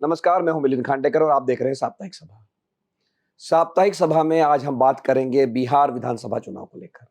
नमस्कार, मैं हूं मिलिंद खांडेकर और आप देख रहे हैं साप्ताहिक सभा। साप्ताहिक सभा में आज हम बात करेंगे बिहार विधानसभा चुनाव को लेकर।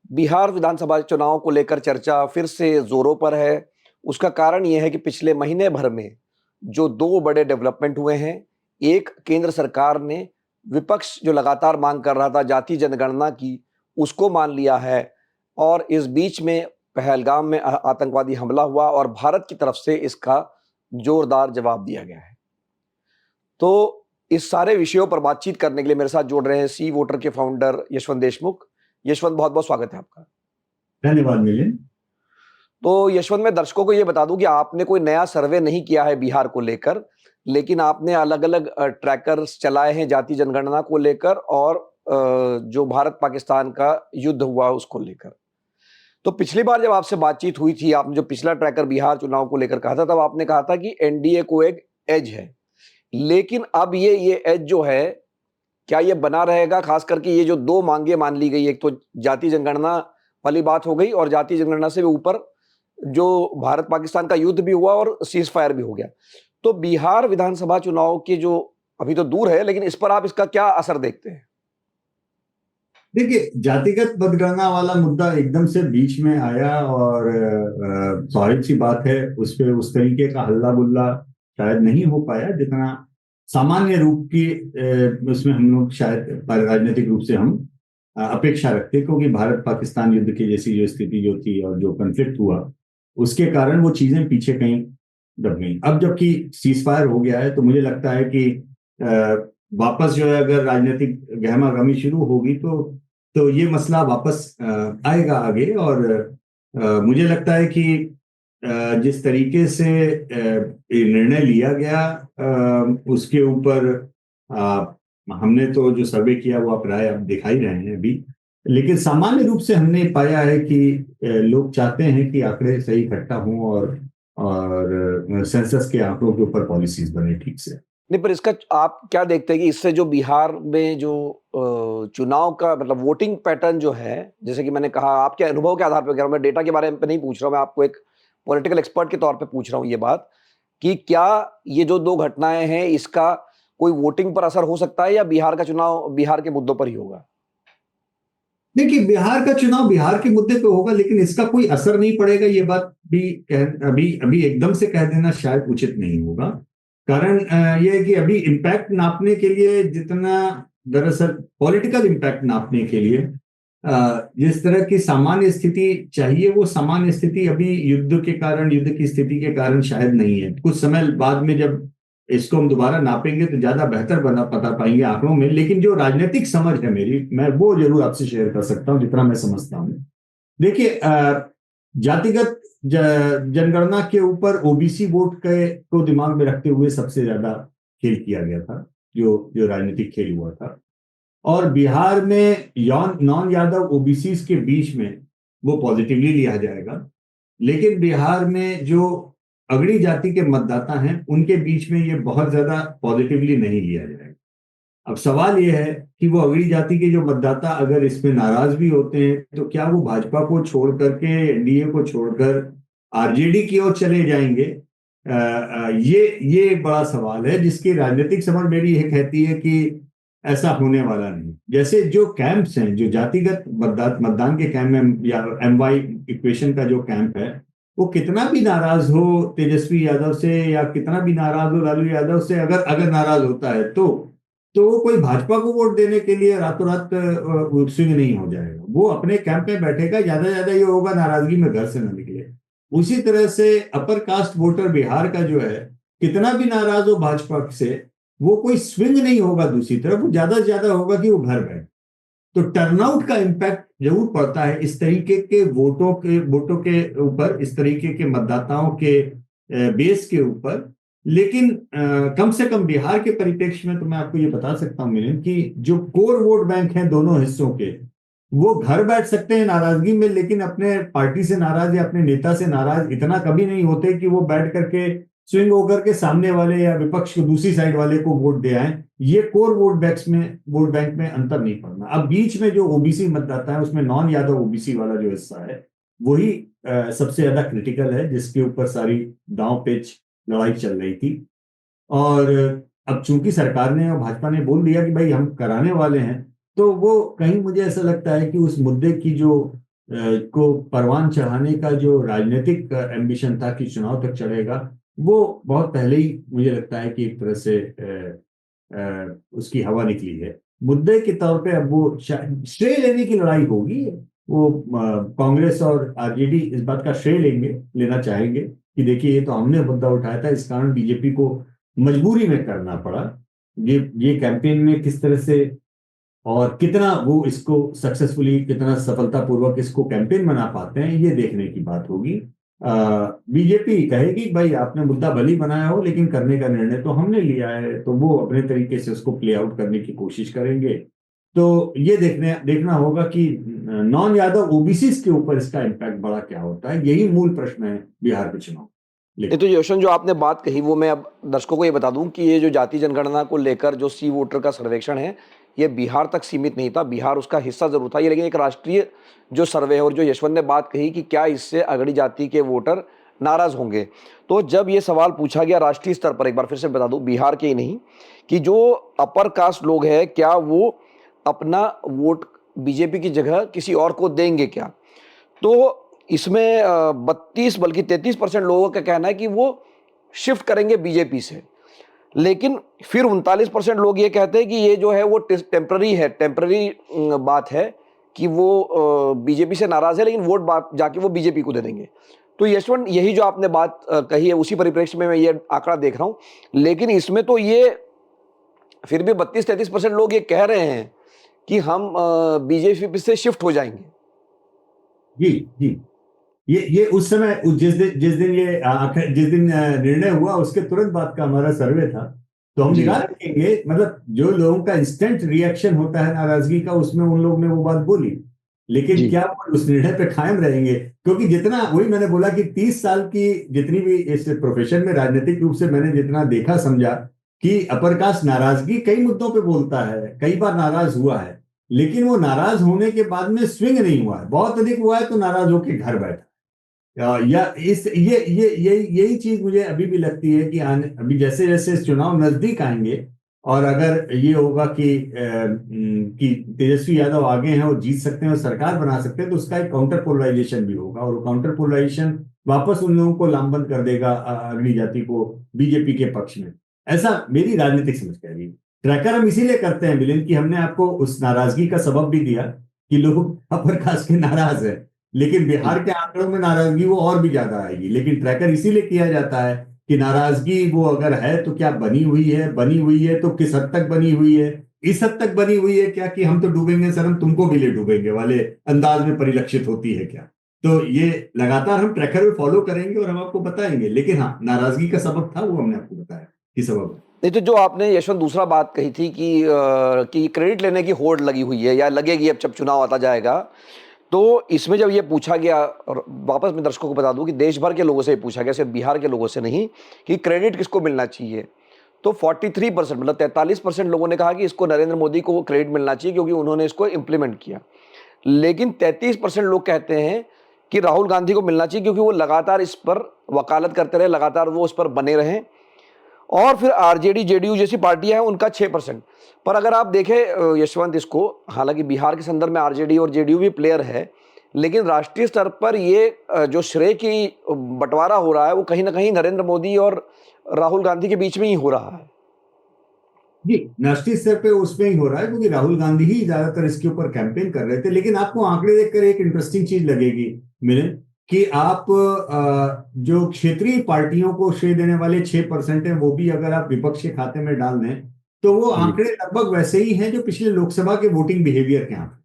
बिहार विधानसभा चुनाव को लेकर चर्चा फिर से जोरों पर है। उसका कारण ये है कि पिछले महीने भर में जो 2 बड़े डेवलपमेंट हुए हैं, एक केंद्र सरकार ने विपक्ष जो लगातार मांग कर रहा था जाति जनगणना की, उसको मान लिया है और इस बीच में पहलगाम में आतंकवादी हमला हुआ और भारत की तरफ से इसका जोरदार जवाब दिया गया है। तो इस सारे विषयों पर बातचीत करने के लिए मेरे साथ जुड़ रहे हैं सी वोटर के फाउंडर यशवंत देशमुख। यशवंत, बहुत-बहुत स्वागत है आपका। धन्यवाद मिलिंद। तो यशवंत, मैं दर्शकों को ये बता दूं कि आपने कोई नया सर्वे नहीं किया है बिहार को लेकर, लेकिन आपने अलग-अलग ट्रैकर्स चलाए हैं जाति जनगणना को लेकर और जो भारत-पाकिस्तान का युद्ध हुआ उसको लेकर। तो पिछली बार जब आपसे बातचीत हुई थी, आपने जो पिछला ट्रैकर बिहार चुनाव को लेकर कहा था, तब आपने कहा था कि एनडीए को एक एज है। लेकिन अब ये एज जो है, क्या ये बना रहेगा? खास करके ये जो 2 मांगे मान ली गई, एक तो जाति जनगणना वाली बात हो गई और जाति जनगणना से भी ऊपर जो भारत-पाकिस्तान का युद्ध भी हुआ और सीज़ फायर भी हो गया। तो बिहार विधानसभा चुनाव के जो अभी तो दूर है, लेकिन इस पर आप इसका क्या असर देखते हैं? देखिए, जातिगत मतगणना वाला मुद्दा एकदम से बीच में आया और स्वाभाविक सी बात है, उस पे उस तरीके का हल्ला गुल्ला शायद नहीं हो पाया जितना सामान्य रूप की उसमें हम लोग शायद राजनीतिक रूप से हम अपेक्षा रखते, क्योंकि भारत पाकिस्तान युद्ध की जैसी जो स्थिति जो थी और जो कन्फ्लिक्ट हुआ उसके कारण वो चीजें पीछे कहीं दब गई। अब जबकि सीज फायर हो गया है तो मुझे लगता है कि वापस जो है अगर राजनीतिक गहमा गहमी शुरू होगी तो ये मसला वापस आएगा आगे। और मुझे लगता है कि जिस तरीके से ये निर्णय लिया गया उसके ऊपर हमने तो जो सर्वे किया वो आप राय आप दिखा ही रहे हैं अभी, लेकिन सामान्य रूप से हमने पाया है कि लोग चाहते हैं कि आंकड़े सही इकट्ठा हों और सेंसस के आंकड़ों के ऊपर पॉलिसीज बने ठीक से। नहीं, पर इसका आप क्या देखते हैं कि इससे जो बिहार में जो चुनाव का मतलब वोटिंग पैटर्न जो है, जैसे कि मैंने कहा आपके अनुभव के आधार पर कह रहा हूँ, मैं डेटा के बारे में नहीं पूछ रहा हूँ, मैं आपको एक पॉलिटिकल एक्सपर्ट के तौर पे पूछ रहा हूँ ये बात, कि क्या ये जो 2 घटनाएँ हैं इसका कोई वोटिंग पर असर हो सकता है या बिहार का चुनाव बिहार के मुद्दों पर ही होगा? देखिए, बिहार का चुनाव बिहार के मुद्दे पे होगा, लेकिन इसका कोई असर नहीं पड़ेगा ये बात भी अभी अभी एकदम से कह देना शायद उचित नहीं होगा। कारण यह है कि अभी इम्पैक्ट नापने के लिए जितना दरअसल पॉलिटिकल इम्पैक्ट नापने के लिए जिस तरह की सामान्य स्थिति चाहिए वो सामान्य स्थिति अभी युद्ध के कारण युद्ध की स्थिति के कारण शायद नहीं है। कुछ समय बाद में जब इसको हम दोबारा नापेंगे तो ज्यादा बेहतर बना पता पाएंगे आंकड़ों में। लेकिन जो राजनीतिक समझ है मेरी, मैं वो जरूर आपसे शेयर कर सकता हूं जितना मैं समझता हूं। देखिए, जातिगत जनगणना के ऊपर ओबीसी वोट को दिमाग में रखते हुए सबसे ज्यादा खेल किया गया था, जो जो राजनीतिक खेल हुआ था। और बिहार में नॉन यादव ओबीसी के बीच में वो पॉजिटिवली लिया जाएगा, लेकिन बिहार में जो अगड़ी जाति के मतदाता हैं उनके बीच में ये बहुत ज्यादा पॉजिटिवली नहीं लिया जाएगा। अब सवाल ये है कि वो अगड़ी जाति के जो मतदाता अगर इसमें नाराज भी होते हैं तो क्या वो भाजपा को छोड़ करके एनडीए को छोड़कर आरजेडी की ओर चले जाएंगे? ये एक बड़ा सवाल है जिसकी राजनीतिक समझ मेरी ये कहती है कि ऐसा होने वाला नहीं। जैसे जो कैंप्स हैं, जो जातिगत मतदान के कैंप में या एमवाई इक्वेशन का जो कैंप है, वो कितना भी नाराज हो तेजस्वी यादव से या कितना भी नाराज हो लालू यादव से, अगर अगर नाराज होता है तो वो कोई भाजपा को वोट देने के लिए रातों रात स्विंग नहीं हो जाएगा। वो अपने कैंप में बैठेगा, ज्यादा ये होगा नाराजगी में घर से न निकले। उसी तरह से अपर कास्ट वोटर बिहार का जो है, कितना भी नाराज हो भाजपा से, वो कोई स्विंग नहीं होगा दूसरी तरफ, वो ज्यादा से ज्यादा होगा कि वो घर बैठे। तो टर्नआउट का इम्पैक्ट जरूर पड़ता है इस तरीके के वोटों के ऊपर, इस तरीके के मतदाताओं के बेस के ऊपर। लेकिन कम से कम बिहार के परिप्रेक्ष्य में तो मैं आपको ये बता सकता हूं मिलिंद कि जो कोर वोट बैंक हैं दोनों हिस्सों के, वो घर बैठ सकते हैं नाराजगी में, लेकिन अपने पार्टी से नाराज या अपने नेता से नाराज इतना कभी नहीं होते कि वो बैठ करके स्विंग होकर के सामने वाले या विपक्ष को दूसरी साइड वाले को वोट दे आए। ये कोर वोट बैंक में अंतर नहीं पड़ना। अब बीच में जो ओबीसी मतदाता है उसमें नॉन यादव ओबीसी वाला जो हिस्सा है वही सबसे ज्यादा क्रिटिकल है, जिसके ऊपर सारी दांव पेच लड़ाई चल रही थी। और अब चूंकि सरकार ने और भाजपा ने बोल दिया कि भाई हम कराने वाले हैं, तो वो कहीं मुझे ऐसा लगता है कि उस मुद्दे की जो को परवान चढ़ाने का जो राजनीतिक एम्बिशन था कि चुनाव तक चढ़ेगा, वो बहुत पहले ही मुझे लगता है कि एक तरह से उसकी हवा निकली है। मुद्दे के तौर पे अब वो श्रेय लेने की लड़ाई होगी। वो कांग्रेस और आरजेडी इस बात का श्रेय लेना चाहेंगे कि देखिए ये तो हमने मुद्दा उठाया था, इस कारण बीजेपी को मजबूरी में करना पड़ा। ये कैंपेन में किस तरह से और कितना वो इसको सक्सेसफुली, कितना सफलतापूर्वक इसको कैंपेन बना पाते हैं, ये देखने की बात होगी। बीजेपी कहेगी भाई आपने मुद्दा भले ही बनाया हो, लेकिन करने का निर्णय तो हमने लिया है, तो वो अपने तरीके से उसको प्ले आउट करने की कोशिश करेंगे। तो ये देखना होगा कि नॉन यादव ओबीसी के ऊपर इसका इम्पैक्ट बड़ा क्या होता है। यही मूल प्रश्न है बिहार के चुनाव। ये तो यशवंत, जो आपने बात कही वो मैं अब दर्शकों को ये बता दूं कि ये जो जाति जनगणना को लेकर जो सी वोटर का सर्वेक्षण है, ये बिहार तक सीमित नहीं था। बिहार उसका हिस्सा जरूर था ये, लेकिन एक राष्ट्रीय जो सर्वे है, और जो यशवंत ने बात कही कि क्या इससे अगड़ी जाति के वोटर नाराज होंगे, तो जब ये सवाल पूछा गया राष्ट्रीय स्तर पर, एक बार फिर से बता दूं, बिहार के ही नहीं, कि जो अपर कास्ट लोग हैं क्या वो अपना वोट बीजेपी की जगह किसी और को देंगे क्या, तो इसमें 32 बल्कि 33% लोगों का कहना है कि वो शिफ्ट करेंगे बीजेपी से। लेकिन फिर 39% लोग ये कहते हैं कि ये जो है वो टेम्पररी है, टेम्पररी बात है कि वो बीजेपी से नाराज है, लेकिन वोट बात जाके वो बीजेपी को दे देंगे। तो यशवंत, यही जो आपने बात कही है, उसी परिप्रेक्ष्य में मैं ये आंकड़ा देख रहा हूं। लेकिन इसमें तो ये फिर भी 32-33% लोग ये कह रहे हैं कि हम बीजेपी से शिफ्ट हो जाएंगे। जी जी, ये उस समय जिस दिन निर्णय हुआ उसके तुरंत बाद का हमारा सर्वे था। तो हम जी निकाल रखेंगे, मतलब जो लोगों का इंस्टेंट रिएक्शन होता है नाराजगी का, उसमें उन लोगों ने वो बात बोली। लेकिन जी क्या वो उस निर्णय पे कायम रहेंगे? क्योंकि जितना, वही मैंने बोला कि 30 साल की जितनी भी इस प्रोफेशन में राजनीतिक रूप से मैंने जितना देखा समझा, कि अपर कास्ट नाराजगी कई मुद्दों पे बोलता है, कई बार नाराज हुआ है, लेकिन वो नाराज होने के बाद में स्विंग नहीं हुआ है। बहुत अधिक हुआ है तो नाराज होकर घर बैठा। या इस ये यही चीज मुझे अभी भी लगती है कि अभी जैसे जैसे चुनाव नजदीक आएंगे, और अगर ये होगा कि तेजस्वी यादव आगे हैं और जीत सकते हैं और सरकार बना सकते हैं, तो उसका एक काउंटर पोलराइजेशन भी होगा, और काउंटर पोलराइजेशन वापस उन लोगों को लामबंद कर देगा, अगली जाति को बीजेपी के पक्ष में। ऐसा मेरी राजनीतिक समझ कह रही है। ट्रैकर हम इसीलिए करते हैं मिलिंद, कि हमने आपको उस नाराजगी का सबब भी दिया कि लोग अपर कास्ट के नाराज है, लेकिन जी बिहार के आंकड़ों में नाराजगी वो और भी ज्यादा आएगी। लेकिन ट्रैकर इसीलिए किया जाता है कि नाराजगी वो अगर है तो क्या बनी हुई है तो किस हद तक बनी हुई है। इस हद तक बनी हुई है क्या कि हम तो डूबेंगे सर, हम तुमको भी ले डूबेंगे वाले अंदाज में परिलक्षित होती है क्या? तो ये लगातार हम ट्रैकर में फॉलो करेंगे और हम आपको बताएंगे। लेकिन हाँ, नाराजगी का सबब था, वो हमने आपको बताया कि सबब है। नहीं, तो जो आपने यशवंत दूसरा बात कही थी कि क्रेडिट लेने की होड़ लगी हुई है या लगेगी अब जब चुनाव आता जाएगा, तो इसमें जब ये पूछा गया, और वापस मैं दर्शकों को बता दूं कि देश भर के लोगों से ये पूछा गया, सिर्फ बिहार के लोगों से नहीं, कि क्रेडिट किसको मिलना चाहिए, तो 43%, मतलब 43% लोगों ने कहा कि इसको नरेंद्र मोदी को क्रेडिट मिलना चाहिए क्योंकि उन्होंने इसको इम्प्लीमेंट किया। लेकिन 33% लोग कहते हैं कि राहुल गांधी को मिलना चाहिए क्योंकि वो लगातार इस पर वकालत करते रहे, लगातार वो उस पर बने रहे। और फिर आरजेडी जेडीयू जैसी पार्टियां हैं उनका 6%। पर अगर आप देखें यशवंत, इसको हालांकि बिहार के संदर्भ में आरजेडी और जेडीयू भी प्लेयर है, लेकिन राष्ट्रीय स्तर पर ये जो श्रेय की बंटवारा हो रहा है वो कहीं ना कहीं नरेंद्र मोदी और राहुल गांधी के बीच में ही हो रहा है। जी, राष्ट्रीय स्तर पे उसमें ही हो रहा है, क्योंकि राहुल गांधी ही ज्यादातर इसके ऊपर कैंपेन कर रहे थे। लेकिन आपको आंकड़े देखकर एक इंटरेस्टिंग चीज लगेगी मिलन, कि आप जो क्षेत्रीय पार्टियों को श्रेय देने वाले 6% है, वो भी अगर आप विपक्ष के खाते में डाल दें, तो वो जी आंकड़े लगभग वैसे ही हैं जो पिछले लोकसभा के वोटिंग बिहेवियर के आंकड़े।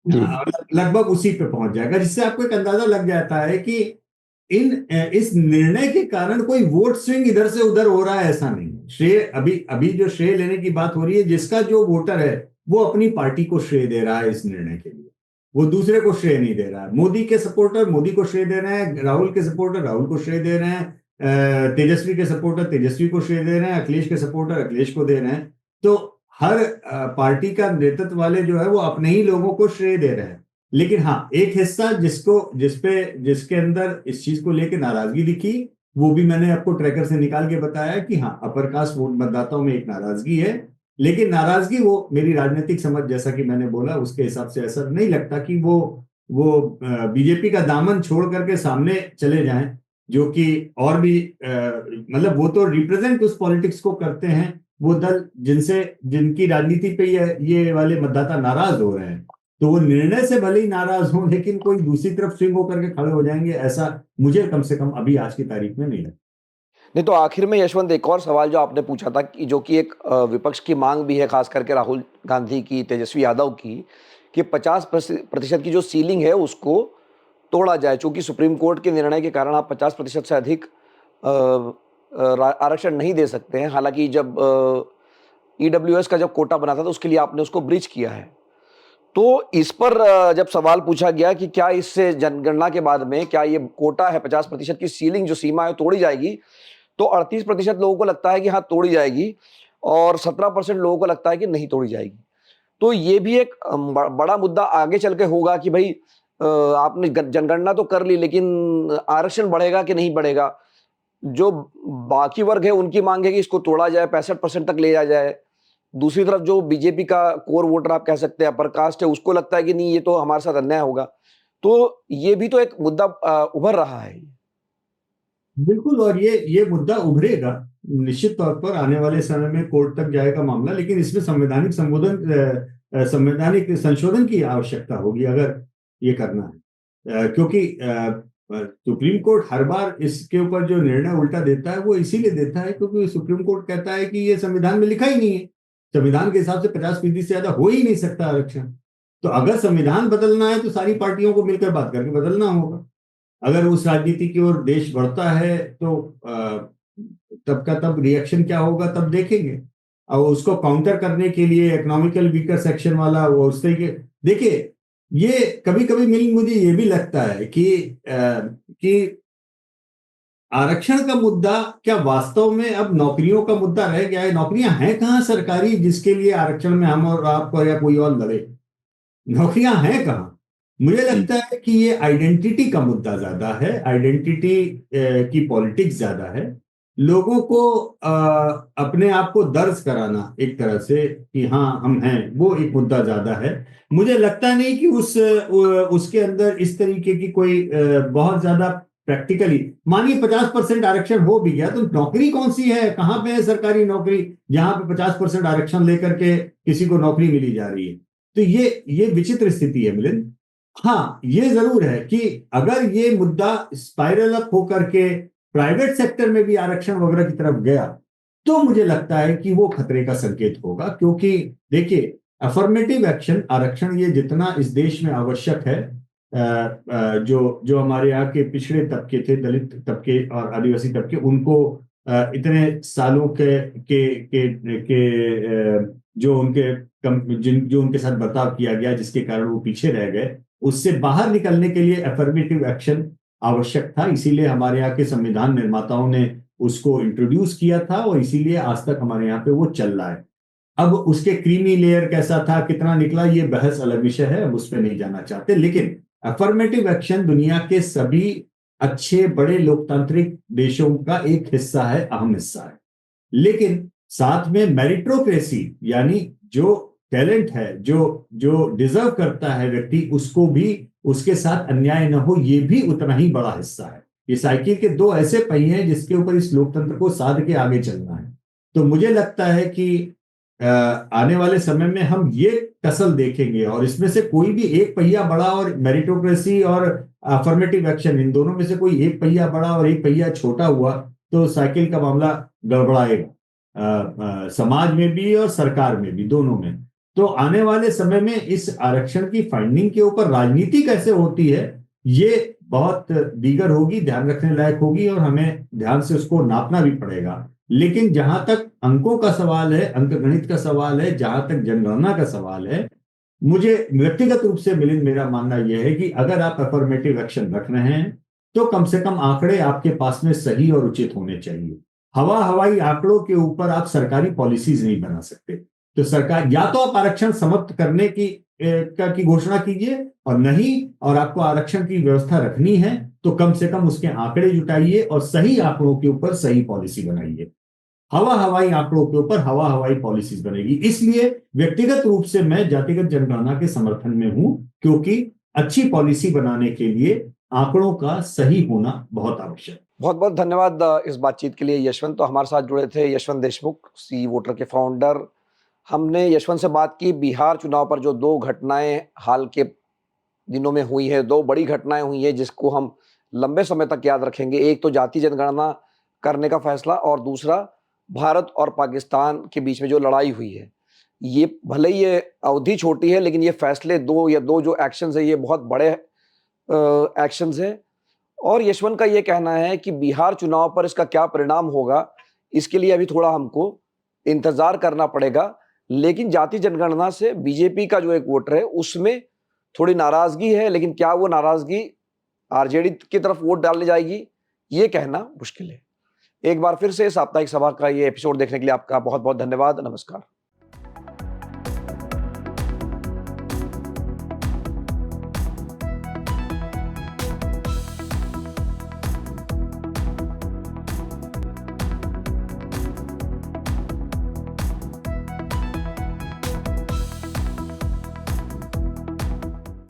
जी लगभग उसी पे पहुंच जाएगा, जिससे आपको एक अंदाजा लग जाता है कि इस निर्णय के कारण कोई वोट स्विंग इधर से उधर हो रहा है, ऐसा नहीं। श्रेय अभी अभी जो श्रेय लेने की बात हो रही है, जिसका जो वोटर है वो अपनी पार्टी को श्रेय दे रहा है इस निर्णय के लिए, वो दूसरे को श्रेय नहीं दे रहा है। मोदी के सपोर्टर मोदी को श्रेय दे रहे हैं, राहुल के सपोर्टर राहुल को श्रेय दे रहे हैं, तेजस्वी के सपोर्टर तेजस्वी को श्रेय दे रहे हैं, अखिलेश के सपोर्टर अखिलेश को दे रहे हैं। तो हर पार्टी का नेतृत्व वाले जो है वो अपने ही लोगों को श्रेय दे रहे हैं। लेकिन हाँ, एक हिस्सा जिसके अंदर इस चीज को लेकर नाराजगी दिखी, वो भी मैंने आपको ट्रैकर से निकाल के बताया कि हाँ, अपर कास्ट वोट मतदाताओं में एक नाराजगी है, लेकिन नाराजगी वो मेरी राजनीतिक समझ, जैसा कि मैंने बोला, उसके हिसाब से ऐसा नहीं लगता कि वो बीजेपी का दामन छोड़ करके सामने चले जाएं, जो कि और भी मतलब वो तो रिप्रेजेंट उस पॉलिटिक्स को करते हैं, वो दल जिनकी राजनीति पे ये वाले मतदाता नाराज हो रहे हैं। तो वो निर्णय से भले ही नाराज हो, लेकिन कोई दूसरी तरफ स्विंग होकर के खड़े हो जाएंगे, ऐसा मुझे कम से कम अभी आज की तारीख में नहीं लगता। नहीं, तो आखिर में यशवंत, एक और सवाल जो आपने पूछा था कि जो कि एक विपक्ष की मांग भी है, खास करके राहुल गांधी की, तेजस्वी यादव की, कि 50% की जो सीलिंग है उसको तोड़ा जाए, चूंकि सुप्रीम कोर्ट के निर्णय के कारण आप 50% से अधिक आरक्षण नहीं दे सकते हैं। हालांकि जब ईडब्ल्यूएस का जब कोटा बना था तो उसके लिए आपने उसको ब्रिज किया है। तो इस पर जब सवाल पूछा गया कि क्या इससे जनगणना के बाद में क्या ये कोटा है 50% की सीलिंग जो सीमा है तोड़ी जाएगी, तो 38% लोगों को लगता है कि हाँ तोड़ी जाएगी और 17% लोगों को लगता है कि नहीं तोड़ी जाएगी। तो ये भी एक बड़ा मुद्दा आगे चल के होगा कि भाई आपने जनगणना तो कर ली, लेकिन आरक्षण बढ़ेगा कि नहीं बढ़ेगा। जो बाकी वर्ग है उनकी मांग है कि इसको तोड़ा जाए, 65% तक ले जाया जाए। दूसरी तरफ जो बीजेपी का कोर वोटर आप कह सकते हैं, अपर कास्ट है, उसको लगता है कि नहीं ये तो हमारे साथ अन्याय होगा। तो ये भी तो एक मुद्दा उभर रहा है। बिल्कुल, और ये मुद्दा उभरेगा निश्चित तौर पर, आने वाले समय में कोर्ट तक जाएगा मामला, लेकिन इसमें संवैधानिक संशोधन की आवश्यकता होगी अगर ये करना है, क्योंकि सुप्रीम कोर्ट हर बार इसके ऊपर जो निर्णय उल्टा देता है वो इसीलिए देता है क्योंकि सुप्रीम कोर्ट कहता है कि ये संविधान में लिखा ही नहीं है, संविधान के हिसाब से 50% से ज्यादा हो ही नहीं सकता आरक्षण। तो अगर संविधान बदलना है तो सारी पार्टियों को मिलकर बात करके बदलना होगा। अगर उस राजनीति की ओर देश बढ़ता है तो तब का तब रिएक्शन क्या होगा तब देखेंगे। और उसको काउंटर करने के लिए इकोनॉमिकल वीकर सेक्शन वाला वो उस तरीके, देखिए ये कभी कभी मुझे ये भी लगता है कि आरक्षण का मुद्दा क्या वास्तव में अब नौकरियों का मुद्दा रह गया है? नौकरियां हैं कहाँ सरकारी जिसके लिए आरक्षण में हम और आप या कोई और लड़े? नौकरियां हैं कहाँ? मुझे लगता है कि ये आइडेंटिटी का मुद्दा ज्यादा है, आइडेंटिटी की पॉलिटिक्स ज्यादा है। लोगों को अपने आप को दर्ज कराना एक तरह से कि हाँ हम हैं, वो एक मुद्दा ज्यादा है। मुझे लगता नहीं कि उसके अंदर इस तरीके की कोई बहुत ज्यादा प्रैक्टिकली, मानिए 50% आरक्षण हो भी गया तो नौकरी कौन सी है, कहाँ पे है सरकारी नौकरी जहां पे 50% आरक्षण लेकर के किसी को नौकरी मिली जा रही है? तो ये विचित्र स्थिति है मिलिंद। हाँ, ये जरूर है कि अगर ये मुद्दा स्पाइरल अप होकर के प्राइवेट सेक्टर में भी आरक्षण वगैरह की तरफ गया तो मुझे लगता है कि वो खतरे का संकेत होगा, क्योंकि देखिए अफर्मेटिव एक्शन, आरक्षण ये जितना इस देश में आवश्यक है, जो जो हमारे यहाँ के पिछड़े तबके थे, दलित तबके और आदिवासी तबके, उनको इतने सालों के जो उनके जो उनके साथ बर्ताव किया गया जिसके कारण वो पीछे रह गए, उससे बाहर निकलने के लिए अफर्मेटिव एक्शन आवश्यक था। इसीलिए हमारे यहाँ के संविधान निर्माताओं ने उसको इंट्रोड्यूस किया था और इसीलिए आज तक हमारे यहाँ पे वो चल रहा है। अब उसके क्रीमी लेयर कैसा था, कितना निकला, ये बहस अलग विषय है, अब उस पर नहीं जाना चाहते। लेकिन अफर्मेटिव एक्शन दुनिया के सभी अच्छे बड़े लोकतांत्रिक देशों का एक हिस्सा है, अहम हिस्सा है। लेकिन साथ में मेरिटोक्रेसी, यानी जो टैलेंट है, जो डिजर्व करता है व्यक्ति, उसको भी उसके साथ अन्याय न हो, ये भी उतना ही बड़ा हिस्सा है। ये साइकिल के दो ऐसे पहिए हैं जिसके ऊपर इस लोकतंत्र को साध के आगे चलना है। तो मुझे लगता है कि आने वाले समय में हम ये टसल देखेंगे और इसमें से कोई भी एक पहिया बड़ा, और मेरिटोक्रेसी और अफर्मेटिव एक्शन, इन दोनों में से कोई एक पहिया बड़ा और एक पहिया छोटा हुआ तो साइकिल का मामला गड़बड़ाएगा, समाज में भी और सरकार में भी, दोनों में। तो आने वाले समय में इस आरक्षण की फाइंडिंग के ऊपर राजनीति कैसे होती है ये बहुत दीगर होगी, ध्यान रखने लायक होगी और हमें ध्यान से उसको नापना भी पड़ेगा। लेकिन जहां तक अंकों का सवाल है, अंकगणित का सवाल है, जहां तक जनगणना का सवाल है, मुझे व्यक्तिगत रूप से मिलिंद, मेरा मानना यह है कि अगर आप अफर्मेटिव एक्शन रख रहे हैं तो कम से कम आंकड़े आपके पास में सही और उचित होने चाहिए। हवाई आंकड़ों के ऊपर आप सरकारी पॉलिसीज नहीं बना सकते। तो सरकार, या तो आप आरक्षण समाप्त करने की घोषणा कीजिए, और नहीं, और आपको आरक्षण की व्यवस्था रखनी है तो कम से कम उसके आंकड़े जुटाइए और सही आंकड़ों के ऊपर सही पॉलिसी बनाइए। हवाई आंकड़ों के ऊपर हवाई पॉलिसीज बनेगी। इसलिए व्यक्तिगत रूप से मैं जातिगत जनगणना के समर्थन में हूं, क्योंकि अच्छी पॉलिसी बनाने के लिए आंकड़ों का सही होना बहुत आवश्यक है। बहुत बहुत धन्यवाद इस बातचीत के लिए यशवंत। तो हमारे साथ जुड़े थे यशवंत देशमुख, सी वोटर के फाउंडर। हमने यशवंत से बात की बिहार चुनाव पर, जो दो घटनाएं हाल के दिनों में हुई है, दो बड़ी घटनाएं हुई है जिसको हम लंबे समय तक याद रखेंगे। एक तो जाति जनगणना करने का फैसला, और दूसरा भारत और पाकिस्तान के बीच में जो लड़ाई हुई है। ये भले ही ये अवधि छोटी है, लेकिन ये फैसले दो जो एक्शंस है, ये बहुत बड़े एक्शंस हैं। और यशवंत का ये कहना है कि बिहार चुनाव पर इसका क्या परिणाम होगा, इसके लिए अभी थोड़ा हमको इंतजार करना पड़ेगा। लेकिन जाति जनगणना से बीजेपी का जो एक वोटर है उसमें थोड़ी नाराजगी है, लेकिन क्या वो नाराजगी आरजेडी की तरफ वोट डालने जाएगी, ये कहना मुश्किल है। एक बार फिर से साप्ताहिक सभा का ये एपिसोड देखने के लिए आपका बहुत बहुत धन्यवाद। नमस्कार।